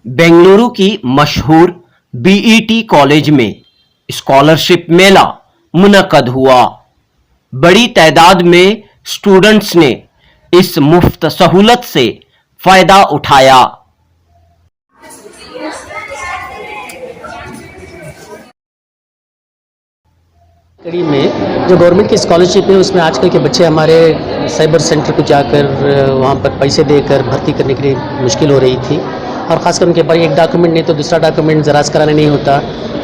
बेंगलुरु की मशहूर BET college में स्कॉलरशिप मेला मुनक्कद हुआ। बड़ी तादाद में स्टूडेंट्स ने इस मुफ्त सहूलत से फायदा उठाया। कड़ी में जो गवर्नमेंट की स्कॉलरशिप है उसमें आजकल के बच्चे हमारे साइबर सेंटर को जाकर वहाँ पर पैसे देकर भर्ती करने के लिए मुश्किल हो रही थी और ख़ासकर उनके पास एक डॉक्यूमेंट नहीं तो दूसरा डॉक्यूमेंट ज़राज कराना नहीं होता।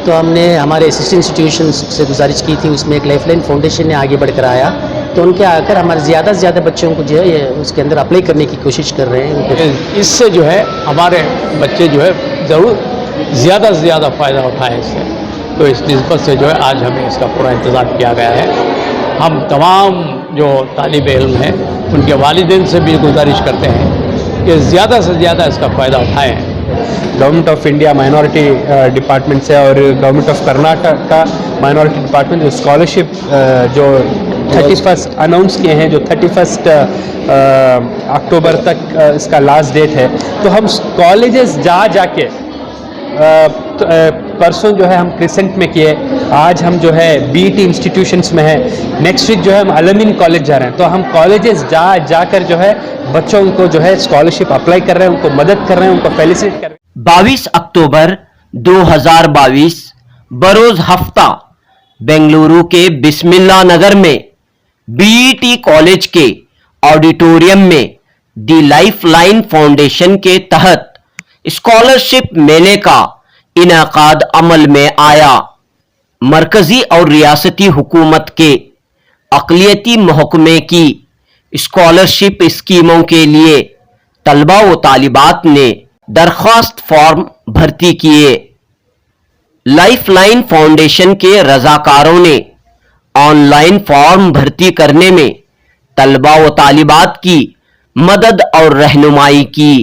तो हमने हमारे असिस्टेंट इंस्टीट्यूशन से गुजारिश की थी, उसमें एक लाइफलाइन फाउंडेशन ने आगे बढ़कर आया तो उनके आकर हमारे ज़्यादा से ज़्यादा बच्चों को जो है ये उसके अंदर अप्लाई करने की कोशिश कर रहे हैं। इससे जो है हमारे बच्चे जो है ज़रूर ज़्यादा से ज़्यादा फ़ायदा उठाएं इससे। तो इस निस्बत से जो है आज हमें इसका पूरा इंतज़ाम किया गया है। हम तमाम जो तालिब इल्म हैं उनके वालिदैन से भी गुजारिश करते हैं कि ज़्यादा से ज़्यादा इसका फ़ायदा उठाएं। Government of India minority department से और गवर्नमेंट ऑफ कर्नाटक का माइनॉरिटी डिपार्टमेंट जो स्कॉलरशिप जो 31 अनाउंस किए हैं, जो 31 अक्टूबर तक इसका लास्ट डेट है, तो हम कॉलेजेस जाके परसों जो है हम क्रिसेंट में किए, आज हम जो है बीईटी इंस्टीट्यूशंस में है, नेक्स्ट वीक जो है हम अलमिन कॉलेज जा रहे हैं। तो हम कॉलेजेस जाकर जो है बच्चों को जो है स्कॉलरशिप अप्लाई कर रहे हैं, उनको मदद कर रहे हैं, उनको फेलिसिटेट कर रहे हैं। 22 अक्टूबर 2022 बरोज हफ्ता बेंगलुरु के बिस्मिल्लाह नगर में बीईटी कॉलेज के ऑडिटोरियम में दी लाइफलाइन फाउंडेशन के तहत स्कॉलरशिप मेले का इनाकाद अमल में आया। मरकजी और रियासती हुकूमत के अक़लियती महकमे की स्कॉलरशिप स्कीमों के लिए तलबा व तालिबात ने दरख्वास्त फॉर्म भर्ती किए। लाइफलाइन फाउंडेशन के रजाकारों ने ऑनलाइन फॉर्म भर्ती करने में तलबा व तालिबात की मदद और रहनुमाई की।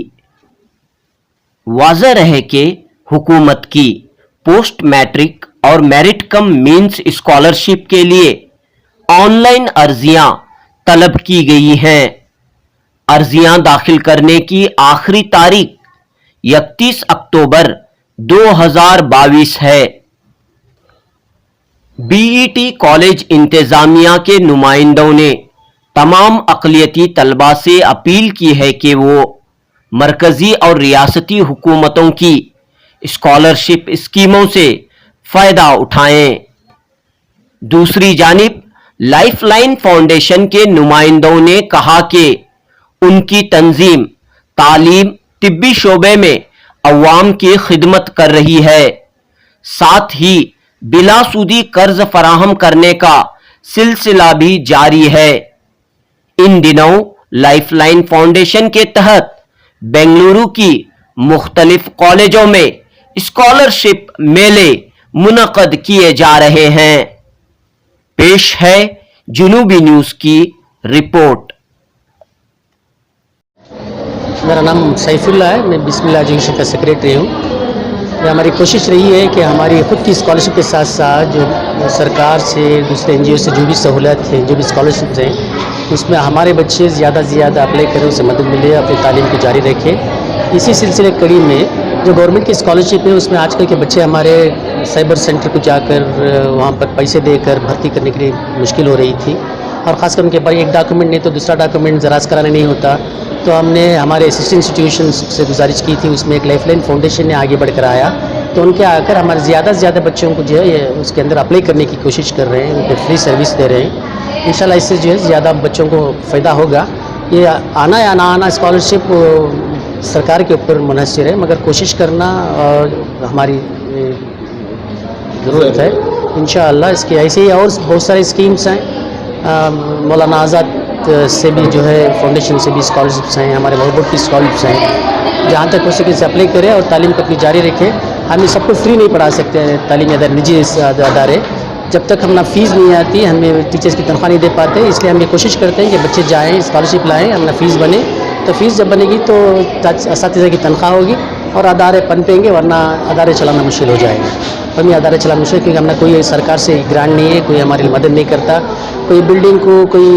वाज़ह रहे कि हुकूमत की पोस्ट मैट्रिक और मेरिट कम मीन्स स्कॉलरशिप के लिए ऑनलाइन अर्जियां तलब की गई हैं। अर्जियां दाखिल करने की आखिरी तारीख 31 अक्टूबर 2022 है। बीईटी कॉलेज इंतजामिया के नुमाइंदों ने तमाम अक़लियती तलबा से अपील की है कि वो मरकजी और रियासती हुकूमतों की स्कॉलरशिप स्कीमों से फ़ायदा उठाएं। दूसरी जानिब लाइफलाइन फाउंडेशन के नुमाइंदों ने कहा कि उनकी तंजीम तालीम तिब्बी शोबे में अवाम की खिदमत कर रही है, साथ ही बिलासूदी कर्ज फराहम करने का सिलसिला भी जारी है। इन दिनों लाइफलाइन फाउंडेशन के तहत बेंगलुरु की मुख्तलिफ कॉलेजों में स्कॉलरशिप मेले मुनक्कद किए जा रहे हैं। पेश है जुनूबी न्यूज़ की रिपोर्ट। मेरा नाम सैफुल्ला है, मैं बिस्मिल्लाह एजुकेशन का सेक्रेटरी हूँ। हमारी कोशिश रही है कि हमारी खुद की स्कॉलरशिप के साथ साथ जो सरकार से दूसरे एनजीओ से जो भी सहूलत है, जो भी स्कॉलरशिप हैं, उसमें हमारे बच्चे ज़्यादा से ज़्यादा अप्लाई करें, उसे मदद मिले, अपनी तालीम को जारी रखें। इसी सिलसिले कड़ी में जो गवर्नमेंट की स्कॉलरशिप है उसमें आजकल के बच्चे हमारे साइबर सेंटर को जाकर वहाँ पर पैसे देकर भर्ती करने के लिए मुश्किल हो रही थी और ख़ासकर उनके पास एक डॉक्यूमेंट नहीं तो दूसरा डॉक्यूमेंट ज़राज कराना नहीं होता। तो हमने हमारे असिस्टेंट इंस्टीट्यूशन से गुजारिश की थी, उसमें एक लाइफलाइन फाउंडेशन ने आगे बढ़कर आया तो उनके आकर हमारे ज़्यादा से ज़्यादा बच्चों को जो है ये उसके अंदर अप्लाई करने की कोशिश कर रहे हैं, उनको फ्री सर्विस दे रहे हैं। इंशाल्लाह इससे जो है ज़्यादा बच्चों को फ़ायदा होगा। ये आना या ना आना स्कॉलरशिप सरकार के ऊपर मुनहसर है, मगर कोशिश करना और हमारी ज़रूरत है। इंशाअल्लाह इसके ऐसे ही और बहुत सारे स्कीम्स हैं। मौलाना आज़ाद से भी जो है फाउंडेशन से भी स्कॉलरशिप्स हैं, हमारे बोर्ड की स्कॉलरशिप्स हैं। जहाँ तक हो सके अप्लाई करें और तालीम को अपनी जारी रखें। हम सबको फ्री नहीं पढ़ा सकते हैं, तालीमी अदारे निजी अदारे, जब तक हम ना फ़ीस नहीं आती, हमें टीचर्स की तनख्वाह नहीं दे पाते। इसलिए हम ये कोशिश करते हैं कि बच्चे जाएँ, स्कॉलरशिप लाएँ, अपना फ़ीस बने। तो फ़ीस जब बनेगी तो असातिज़ा की तनख्वाह होगी और अदारे पनपेंगे, वरना अदारे चलाना मुश्किल हो जाएगा। हम ये अदारे चलाना मुश्किल क्योंकि हमने कोई सरकार से ग्रांट नहीं है, कोई हमारी मदद नहीं करता। कोई बिल्डिंग को, कोई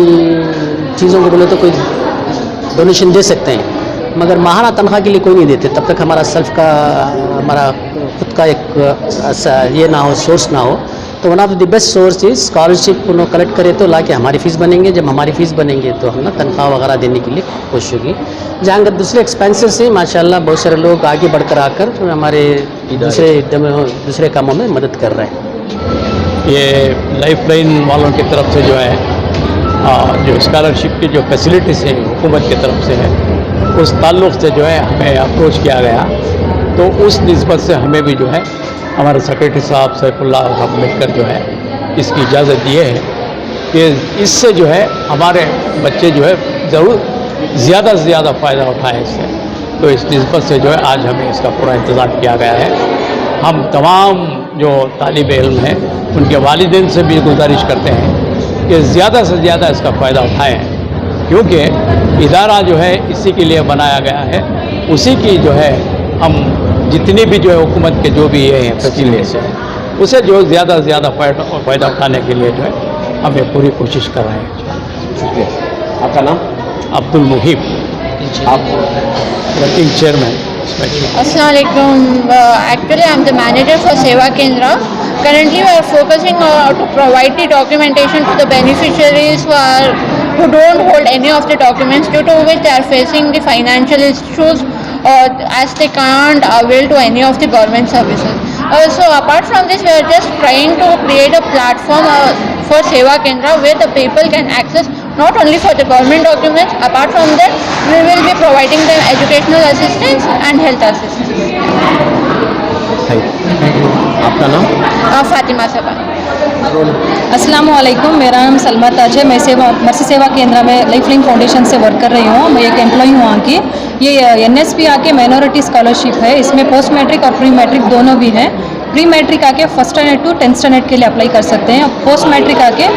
चीज़ों को बोले तो कोई डोनेशन दे सकते हैं, मगर माहाना तनख्वाह के लिए कोई नहीं देते तब तक हमारा हमारा खुद का एक ये ना हो, सोर्स ना हो। तो one of the best source is scholarship उन्होंने कलेक्ट करे तो ला के हमारी फ़ीस बनेंगे। जब हमारी फ़ीस बनेंगे तो हम ना तनख्वाह वगैरह देने के लिए कोशिश होगी। जहाँ अगर दूसरे एक्सपेंसेस हैं माशाल्लाह बहुत सारे लोग आगे बढ़कर आकर हमारे दूसरे कामों में मदद कर रहे हैं। ये लाइफलाइन वालों की तरफ से जो है जो स्कॉलरशिप की जो फैसिलिटीज़ हैं हुकूमत की तरफ से है, उस ताल्लुक़ से जो है हमें अप्रोच किया गया। तो उस निस्बत से हमें भी जो है हमारे सेक्रेटरी साहब सैफुल्लाह साहब मिलकर जो है इसकी इजाज़त दिए है कि इससे जो है हमारे बच्चे जो है ज़रूर ज़्यादा से ज़्यादा फ़ायदा उठाएँ इससे। तो इस निस्बत से जो है आज हमें इसका पूरा इंतज़ाम किया गया है। हम तमाम जो तालिब इल्म हैं उनके वालिदैन से भी गुजारिश करते हैं कि ज़्यादा से ज़्यादा इसका फ़ायदा उठाएँ, क्योंकि इदारा जो है इसी के लिए बनाया गया है। उसी की जो है हम जितनी भी जो है हुकूमत के जो भी ये हैं फैसिलिटीज़ हैं उसे जो ज़्यादा से ज़्यादा फ़ायदा उठाने के लिए जो है हमें पूरी कोशिश कर रहे हैं। आपका नाम? अब्दुल मुहिब, आप working chairman. Assalamualaikum. Actually, I'm the manager for Seva Kendra. Currently, we are focusing to provide the documentation to the beneficiaries who don't hold any of the documents, due to which they are facing the financial issues as they can't avail to any of the government services. So apart from this, we are just trying to create a platform for Seva Kendra where the people can access not only for the government documents. Apart from that, we will be providing them educational assistance and health assistance. Thank you. आपका नाम? फातिमा सबा। अस्सलाम वालेकुम, मेरा नाम सलमा ताज है। मैं mercy सेवा केंद्र में लाइफलाइन फाउंडेशन से वर्क कर रही हूँ। मैं एक एम्प्लॉई हूँ वहाँ की। ये NSP आके माइनॉरिटी स्कॉलरशिप है। इसमें पोस्ट मैट्रिक और प्री मैट्रिक दोनों भी हैं। प्री मैट्रिक आके first standard to 10th standard के लिए अप्लाई कर सकते हैं। पोस्ट मैट्रिक आके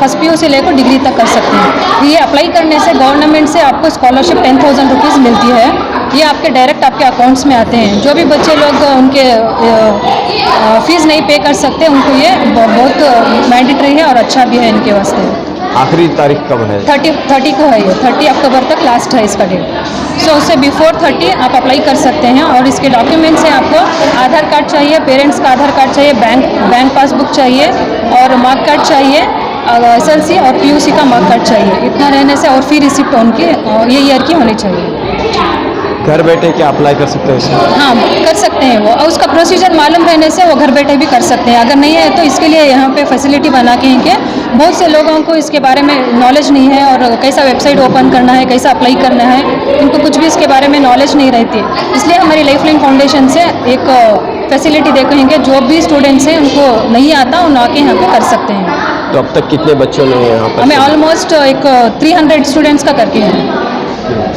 फर्स्ट PU से लेकर डिग्री तक कर सकते हैं। ये अप्लाई करने से गवर्नमेंट से आपको स्कॉलरशिप 10,000 रुपीज़ मिलती है। ये आपके डायरेक्ट आपके अकाउंट्स में आते हैं। जो भी बच्चे लोग उनके फ़ीस नहीं पे कर सकते उनको ये बहुत मैंडेटरी है और अच्छा भी है इनके वास्ते। आखिरी तारीख कब है? 30 को है ये। 30 अक्टूबर तक लास्ट है इसका डेट। सो उससे बिफोर 30 आप अप्लाई कर सकते हैं। और इसके डॉक्यूमेंट्स हैं, आपको आधार कार्ड चाहिए, पेरेंट्स का आधार कार्ड चाहिए, बैंक पासबुक चाहिए और मार्क कार्ड चाहिए, SLC और PUC का मार्क कार्ड चाहिए। इतना रहने से और फी रिसिप्ट उनके ये ईयर की होनी चाहिए। घर बैठे क्या अप्लाई कर सकते हैं? हाँ, कर सकते हैं वो। और उसका प्रोसीजर मालूम रहने से वो घर बैठे भी कर सकते हैं। अगर नहीं है तो इसके लिए यहाँ पे फैसिलिटी बना के हैं कि बहुत से लोगों को इसके बारे में नॉलेज नहीं है और कैसा वेबसाइट ओपन करना है, कैसा अप्लाई करना है, इनको कुछ भी इसके बारे में नॉलेज नहीं रहती। इसलिए हमारी लाइफलाइन फाउंडेशन से एक फैसिलिटी देते हैं कि जो भी स्टूडेंट्स हैं उनको नहीं आता उन आके यहाँ पे कर सकते हैं। तो अब तक कितने बच्चों ने यहाँ पर? हमें ऑलमोस्ट एक 300 स्टूडेंट्स का करके हैं।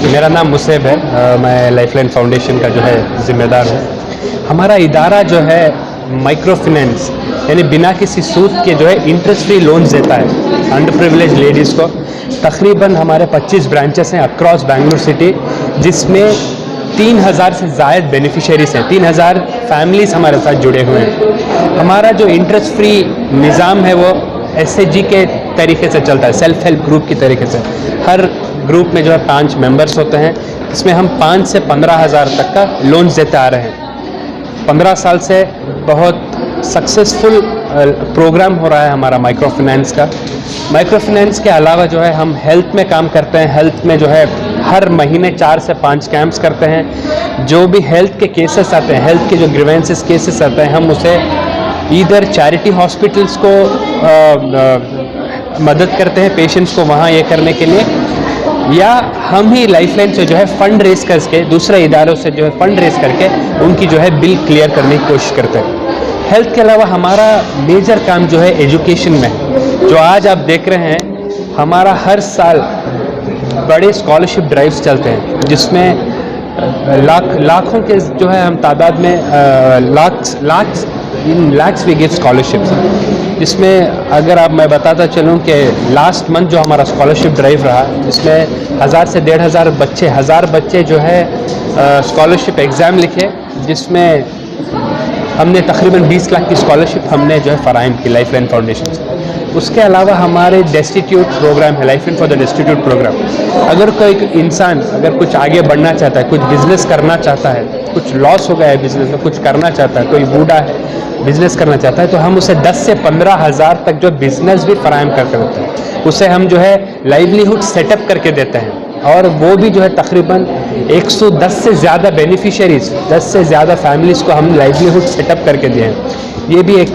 मेरा नाम मुसेब है, मैं लाइफलाइन फाउंडेशन का जो है ज़िम्मेदार हूँ। हमारा इदारा जो है माइक्रो फाइनेंस यानी बिना किसी सूद के जो है इंटरेस्ट फ्री लोन्स देता है अंडर प्रिविलेज लेडीज़ को। तकरीबन हमारे 25 ब्रांचेस हैं अक्रॉस बेंगलुरु सिटी, जिसमें 3000 से ज़ायद बेनिफिशरीज़ हैं। 3000 फैमिलीज़ हमारे साथ जुड़े हुए हैं। हमारा जो इंटरेस्ट फ्री निज़ाम है वो SHG के तरीके से चलता है, सेल्फ हेल्प ग्रुप की तरीके से। हर ग्रुप में जो है 5 मेंबर्स होते हैं। इसमें हम 5 से 15,000 तक का लोन्स देते आ रहे हैं। 15 साल से बहुत सक्सेसफुल प्रोग्राम हो रहा है हमारा माइक्रो फाइनेंस का। माइक्रो फाइनेंस के अलावा जो है हम हेल्थ में काम करते हैं। हेल्थ में जो है हर महीने 4 से 5 कैंप्स करते हैं। जो भी हेल्थ के केसेस आते हैं, हेल्थ के जो ग्रीवेंसेस केसेस आते हैं, हम उसे इधर चैरिटी हॉस्पिटल्स को मदद करते हैं पेशेंट्स को वहाँ ये करने के लिए, या हम ही लाइफलाइन से जो है फ़ंड रेस करके दूसरे इदारों से जो है फ़ंड रेस करके उनकी जो है बिल क्लियर करने की कोशिश करते हैं। हेल्थ के अलावा हमारा मेजर काम जो है एजुकेशन में, जो आज आप देख रहे हैं हमारा हर साल बड़े स्कॉलरशिप ड्राइव्स चलते हैं, जिसमें लाखों के जो है हम तादाद में लाख्स वी गिव स्कॉलरशिप्स। जिसमें अगर मैं बताता चलूँ कि लास्ट मंथ जो हमारा स्कॉलरशिप ड्राइव रहा, जिसमें 1000 से 1500 बच्चे, 1000 बच्चे जो है स्कॉलरशिप एग्ज़ाम लिखे, जिसमें हमने तकरीबन 20 लाख की स्कॉलरशिप हमने जो है फ़राहम की लाइफलाइन फाउंडेशन से। उसके अलावा हमारे डेस्टिट्यूट प्रोग्राम है, life in for the destitute program. अगर कोई इंसान अगर कुछ आगे बढ़ना चाहता है, कुछ बिजनेस करना चाहता है, कुछ लॉस हो गया है बिजनेस में, कुछ करना चाहता है, कोई बूढ़ा है बिजनेस करना चाहता है, तो हम उसे 10 से 15 हज़ार तक जो बिजनेस भी फराहम करके देते हैं। उसे हम जो है लाइवलीहुड सेटअप करके देते हैं, और वो भी जो है तकरीबन 110 से ज़्यादा बेनिफिशरीज, 10 से ज़्यादा फैमिलीज़ को हम लाइवलीहुड सेटअप करके दिए हैं। ये भी एक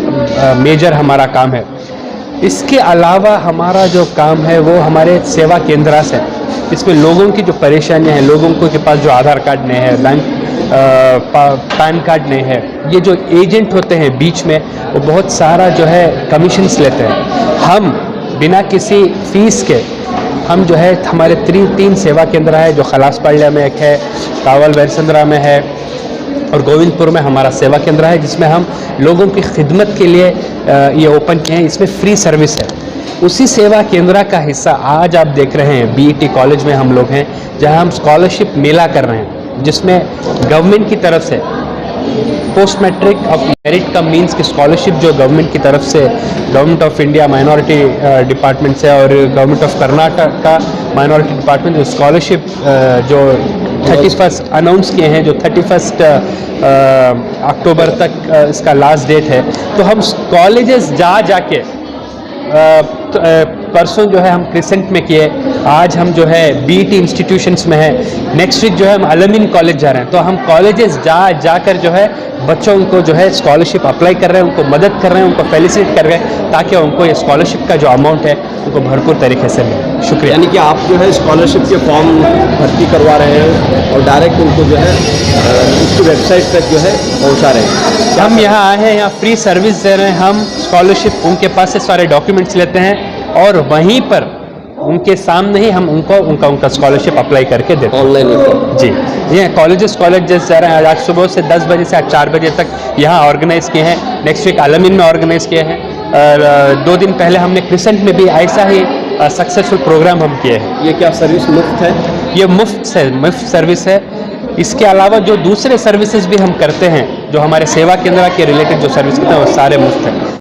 मेजर हमारा काम है। इसके अलावा हमारा जो काम है वो हमारे सेवा केंद्र से, इसमें लोगों की जो परेशानियां हैं, लोगों को के पास जो आधार कार्ड नहीं है, बैंक पैन कार्ड नहीं है, ये जो एजेंट होते हैं बीच में, वो बहुत सारा जो है कमीशंस लेते हैं। हम बिना किसी फीस के हम जो है हमारे 3 सेवा केंद्र है, जो खलासपाड़िया में एक है, कावल वैरसंद्रा में है और गोविंदपुर में हमारा सेवा केंद्र है, जिसमें हम लोगों की खिदमत के लिए ये ओपन किए हैं। इसमें फ्री सर्विस है। उसी सेवा केंद्र का हिस्सा आज आप देख रहे हैं BET कॉलेज में हम लोग हैं, जहां हम स्कॉलरशिप मेला कर रहे हैं, जिसमें गवर्नमेंट की तरफ से पोस्ट मैट्रिक ऑफ मेरिट का मीन्स की स्कॉलरशिप जो गवर्नमेंट की तरफ से, government of India minority department से और गवर्नमेंट ऑफ कर्नाटक का माइनॉरिटी डिपार्टमेंट जो स्कॉलरशिप जो 31 अनाउंस किए हैं, जो 31 अक्टूबर तक इसका लास्ट डेट है, तो हम कॉलेजेस जाके परसों जो है हम क्रिसेंट में किए, आज हम जो है BET इंस्टीट्यूशंस में है, नेक्स्ट वीक जो है हम अलमिन कॉलेज जा रहे हैं। तो हम कॉलेजेस जाकर जो है बच्चों को जो है स्कॉलरशिप अप्लाई कर रहे हैं, उनको मदद कर रहे हैं, उनको फेलिसिटेट कर रहे हैं, ताकि उनको ये स्कॉलरशिप का जो अमाउंट है उनको भरपूर तरीके से मिले। शुक्रिया। यानी कि आप जो है स्कॉलरशिप के फॉर्म भर्ती करवा रहे हैं और डायरेक्ट उनको जो है उसकी वेबसाइट तक जो है पहुंचा रहे हैं। हम यहाँ आए हैं, यहाँ फ्री सर्विस दे रहे हैं। हम स्कॉलरशिप उनके पास से सारे डॉक्यूमेंट्स लेते हैं और वहीं पर उनके सामने ही हम उनका स्कॉलरशिप अप्लाई करके देते हैं ऑनलाइन। जी, ये कॉलेजेस जा रहे हैं। आज सुबह से 10 बजे से आज 4 बजे तक यहाँ ऑर्गेनाइज़ किए हैं। नेक्स्ट वीक अलमिन में ऑर्गेनाइज़ किए हैं और 2 दिन पहले हमने क्रिसेंट में भी ऐसा ही सक्सेसफुल प्रोग्राम हम किए हैं। ये क्या सर्विस मुफ्त है? ये मुफ्त सर्विस है। इसके अलावा जो दूसरे सर्विसेज भी हम करते हैं, जो हमारे सेवा केंद्र के रिलेटेड जो सर्विस करते हैं, वो सारे मुफ्त हैं।